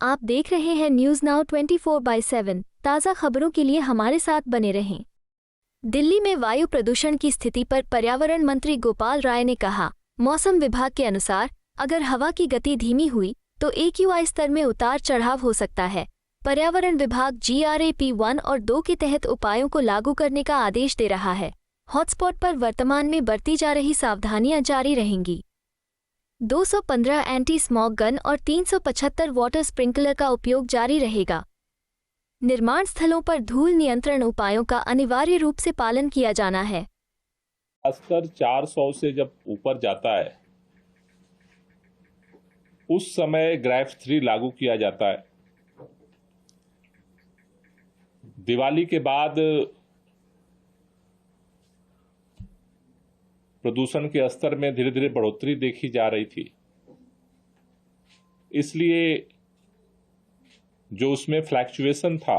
आप देख रहे हैं न्यूज़ नाउ 24/7। ताज़ा खबरों के लिए हमारे साथ बने रहें। दिल्ली में वायु प्रदूषण की स्थिति पर पर्यावरण मंत्री गोपाल राय ने कहा, मौसम विभाग के अनुसार अगर हवा की गति धीमी हुई तो AQI स्तर में उतार चढ़ाव हो सकता है। पर्यावरण विभाग GRAP 1 और 2 के तहत उपायों को लागू करने का आदेश दे रहा है। हॉटस्पॉट पर वर्तमान में बरती जा रही सावधानियां जारी रहेंगी। 215 एंटी स्मॉग गन और 375 वाटर स्प्रिंकलर का उपयोग जारी रहेगा। निर्माण स्थलों पर धूल नियंत्रण उपायों का अनिवार्य रूप से पालन किया जाना है। स्तर 400 से जब ऊपर जाता है उस समय ग्रैफ 3 लागू किया जाता है। दिवाली के बाद प्रदूषण के स्तर में धीरे धीरे बढ़ोतरी देखी जा रही थी, इसलिए जो उसमें फ्लैक्चुएशन था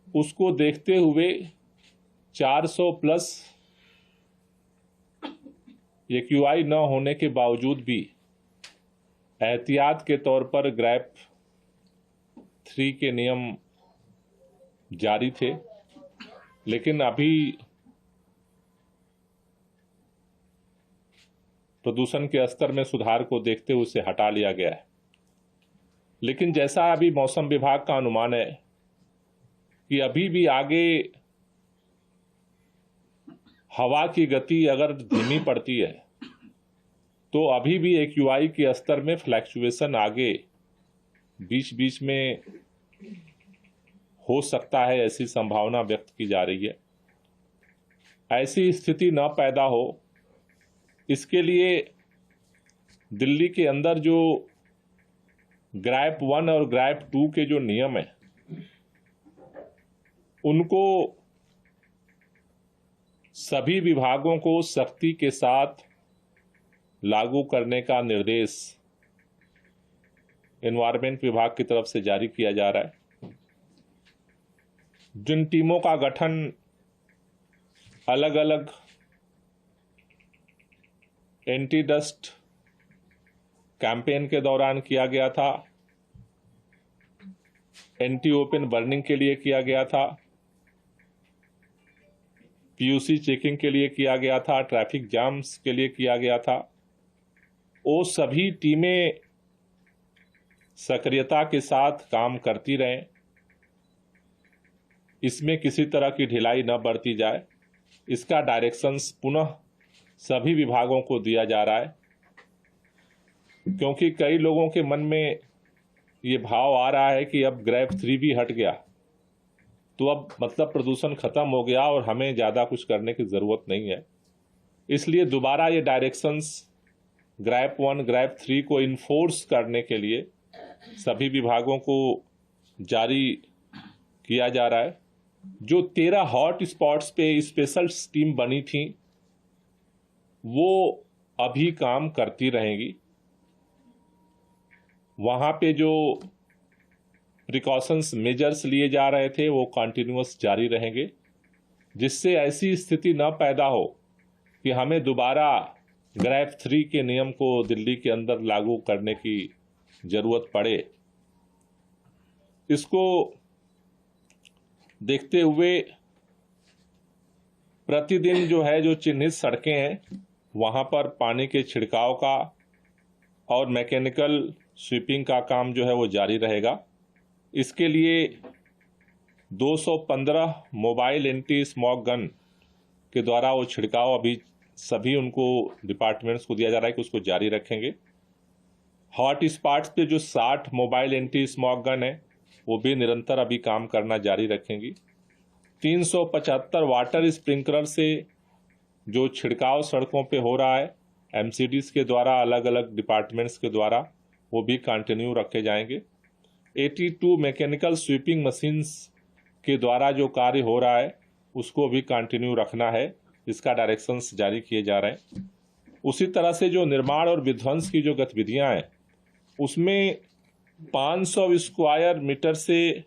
उसको देखते हुए 400 प्लस AQI न होने के बावजूद भी एहतियात के तौर पर ग्रैप 3 के नियम जारी थे, लेकिन अभी प्रदूषण के स्तर में सुधार को देखते हुए उसे हटा लिया गया है। लेकिन जैसा अभी मौसम विभाग का अनुमान है कि अभी भी आगे हवा की गति अगर धीमी पड़ती है तो अभी भी AQI के स्तर में फ्लैक्चुएशन आगे बीच बीच में हो सकता है, ऐसी संभावना व्यक्त की जा रही है। ऐसी स्थिति न पैदा हो, इसके लिए दिल्ली के अंदर जो ग्रैप 1 और ग्रैप 2 के जो नियम हैं उनको सभी विभागों को सख्ती के साथ लागू करने का निर्देश एनवायरमेंट विभाग की तरफ से जारी किया जा रहा है। जिन टीमों का गठन अलग अलग एंटी डस्ट कैंपेन के दौरान किया गया था, एंटी ओपन बर्निंग के लिए किया गया था, PUC चेकिंग के लिए किया गया था, ट्रैफिक जाम्स के लिए किया गया था, वो सभी टीमें सक्रियता के साथ काम करती रहें। इसमें किसी तरह की ढिलाई न बरती जाए, इसका डायरेक्शंस पुनः सभी विभागों को दिया जा रहा है, क्योंकि कई लोगों के मन में ये भाव आ रहा है कि अब ग्रैप 3 भी हट गया तो अब मतलब प्रदूषण खत्म हो गया और हमें ज़्यादा कुछ करने की ज़रूरत नहीं है। इसलिए दोबारा ये डायरेक्शंस ग्रैप 1 ग्रैप 3 को इन्फोर्स करने के लिए सभी विभागों को जारी किया जा रहा है। जो 13 हॉट स्पॉट्स पे स्पेशल टीम बनी थी वो अभी काम करती रहेंगी। वहाँ पे जो प्रिकॉशंस मेजर्स लिए जा रहे थे वो कंटिन्यूअस जारी रहेंगे, जिससे ऐसी स्थिति न पैदा हो कि हमें दोबारा ग्रैप 3 के नियम को दिल्ली के अंदर लागू करने की जरूरत पड़े। इसको देखते हुए प्रतिदिन जो चिन्हित सड़कें हैं वहाँ पर पानी के छिड़काव का और मैकेनिकल स्वीपिंग का काम वो जारी रहेगा। इसके लिए 215 मोबाइल एंटी स्मॉग गन के द्वारा वो छिड़काव अभी सभी उनको डिपार्टमेंट्स को दिया जा रहा है कि उसको जारी रखेंगे। हॉट स्पॉट्स पे जो 60 मोबाइल एंटी स्मॉग गन है वो भी निरंतर अभी काम करना जारी रखेंगी। 375 वाटर स्प्रिंकलर से जो छिड़काव सड़कों पे हो रहा है MCDs के द्वारा, अलग अलग डिपार्टमेंट्स के द्वारा, वो भी कंटिन्यू रखे जाएंगे। 82 मैकेनिकल स्वीपिंग मशीन्स के द्वारा जो कार्य हो रहा है उसको भी कंटिन्यू रखना है, इसका डायरेक्शंस जारी किए जा रहे हैं। उसी तरह से जो निर्माण और विध्वंस की जो गतिविधियां हैं उसमें 500 स्क्वायर मीटर से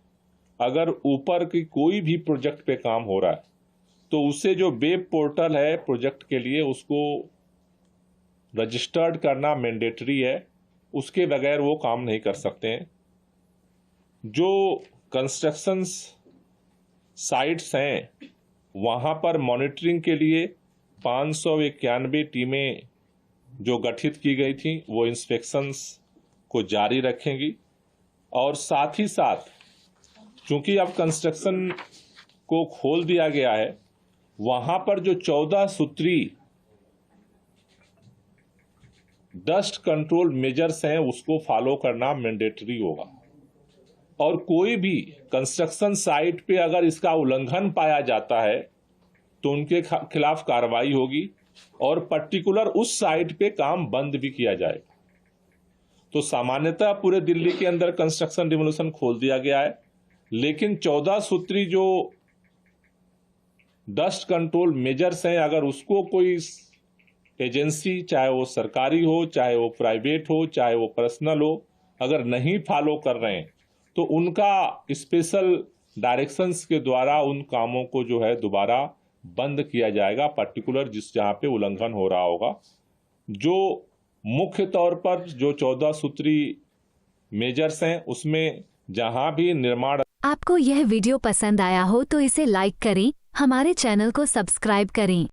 अगर ऊपर की कोई भी प्रोजेक्ट पे काम हो रहा है तो उसे जो वेब पोर्टल है प्रोजेक्ट के लिए उसको रजिस्टर्ड करना मैंडेटरी है। उसके बगैर वो काम नहीं कर सकते हैं। जो कंस्ट्रक्शन साइट्स हैं वहाँ पर मॉनिटरिंग के लिए 591 टीमें जो गठित की गई थी वो इंस्पेक्शंस को जारी रखेंगी। और साथ ही साथ चूंकि अब कंस्ट्रक्शन को खोल दिया गया है, वहाँ पर जो 14 सूत्री डस्ट कंट्रोल मेजर्स हैं उसको फॉलो करना मैंडेटरी होगा। और कोई भी कंस्ट्रक्शन साइट पे अगर इसका उल्लंघन पाया जाता है तो उनके खिलाफ कार्रवाई होगी और पर्टिकुलर उस साइट पे काम बंद भी किया जाएगा। तो सामान्यतः पूरे दिल्ली के अंदर कंस्ट्रक्शन डिमोलिशन खोल दिया गया है, लेकिन 14 सूत्री जो डस्ट कंट्रोल मेजर्स हैं अगर उसको कोई एजेंसी, चाहे वो सरकारी हो, चाहे वो प्राइवेट हो, चाहे वो पर्सनल हो, अगर नहीं फॉलो कर रहे हैं तो उनका स्पेशल डायरेक्शंस के द्वारा उन कामों को जो है दोबारा बंद किया जाएगा, पर्टिकुलर जहां पे उल्लंघन हो रहा होगा। जो मुख्य तौर पर जो 14 सूत्री मेजर्स हैं उसमें जहां भी निर्माण। आपको यह वीडियो पसंद आया हो तो इसे लाइक करें, हमारे चैनल को सब्सक्राइब करें।